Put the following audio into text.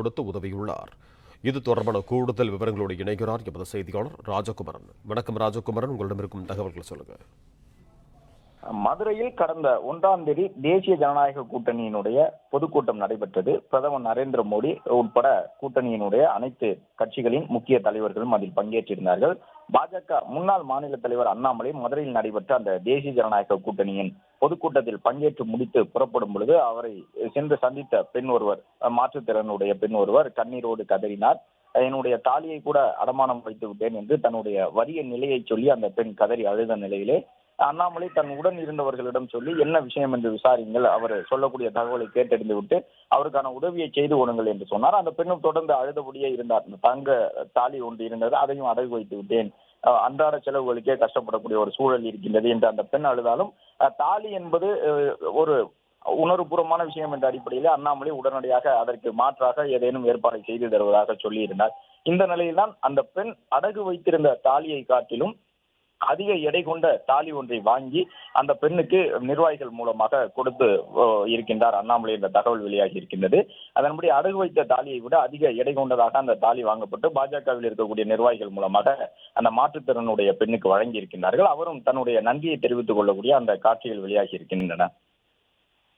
கொடுத்து உதவியுள்ளார். இது தொடர்பான கூடுதல் விவரங்களோடு இணைகிறார் எமது செய்தியாளர் ராஜகுமரன். வணக்கம் ராஜகுமரன், உங்களிடம் இருக்கும் தகவல்களை சொல்லுங்க. மதுரையில் கடந்த 1ஆம் தேதி தேசிய ஜனநாயக கூட்டணியினுடைய பொதுக்கூட்டம் நடைபெற்றது. பிரதமர் நரேந்திர மோடி உட்பட கூட்டணியினுடைய அனைத்து கட்சிகளின் முக்கிய தலைவர்களும் அதில் பங்கேற்றிருந்தார்கள். பாஜக முன்னாள் மாநில தலைவர் அண்ணாமலை மதுரையில் நடைபெற்ற அந்த தேசிய ஜனநாயக கூட்டணியின் பொதுக்கூட்டத்தில் பங்கேற்று முடித்து புறப்படும் பொழுது அவரை சென்று சந்தித்த பெண் ஒருவர், மாற்றுத்திறனுடைய பெண் ஒருவர் கண்ணீரோடு கதறினார். என்னுடைய தாலியை கூட அடமானம் வைத்து விட்டேன் என்று தன்னுடைய வறிய நிலையை சொல்லி அந்த பெண் கதறி அழுத நிலையிலே அண்ணாமலை தன் உடன் இருந்தவர்களிடம் சொல்லி என்ன விஷயம் என்று விசாரிங்கள், அவர் சொல்லக்கூடிய தகவலை கேட்டறிந்து விட்டு அவருக்கான உதவியை செய்து கொடுங்கள் என்று சொன்னார். அந்த பெண்ணும் தொடர்ந்து அழுதபடியே இருந்தார். தங்க தாலி ஒன்று இருந்தது, அதையும் அடகு வைத்து விட்டேன், அன்றாட செலவுகளுக்கே கஷ்டப்படக்கூடிய ஒரு சூழல் இருக்கின்றது என்று அந்த பெண் அழுதாலும் தாலி என்பது ஒரு உணர்வுபூர்வமான விஷயம் என்ற அடிப்படையில் அண்ணாமலை உடனடியாக அதற்கு மாற்றாக ஏதேனும் ஏற்பாடு செய்து தருவதாக சொல்லியிருந்தார். இந்த நிலையில்தான் அந்த பெண் அடகு வைத்திருந்த தாலியை காட்டிலும் அதிக எடை கொண்ட தாலி ஒன்றை வாங்கி அந்த பெண்ணுக்கு நிர்வாகிகள் மூலமாக கொடுத்து இருக்கின்றார் அண்ணாமலை என்ற தகவல் வெளியாகி இருக்கின்றது. அதன்படி அடகு வைத்த தாலியை விட அதிக எடை கொண்டதாக அந்த தாலி வாங்கப்பட்டு பாஜகவில் இருக்கக்கூடிய நிர்வாகிகள் மூலமாக அந்த மாற்றுத்திறனுடைய பெண்ணுக்கு வழங்கி இருக்கின்றார்கள். அவரும் தன்னுடைய நன்றியை தெரிவித்துக் கொள்ளக்கூடிய அந்த காட்சிகள் வெளியாகி இருக்கின்றன.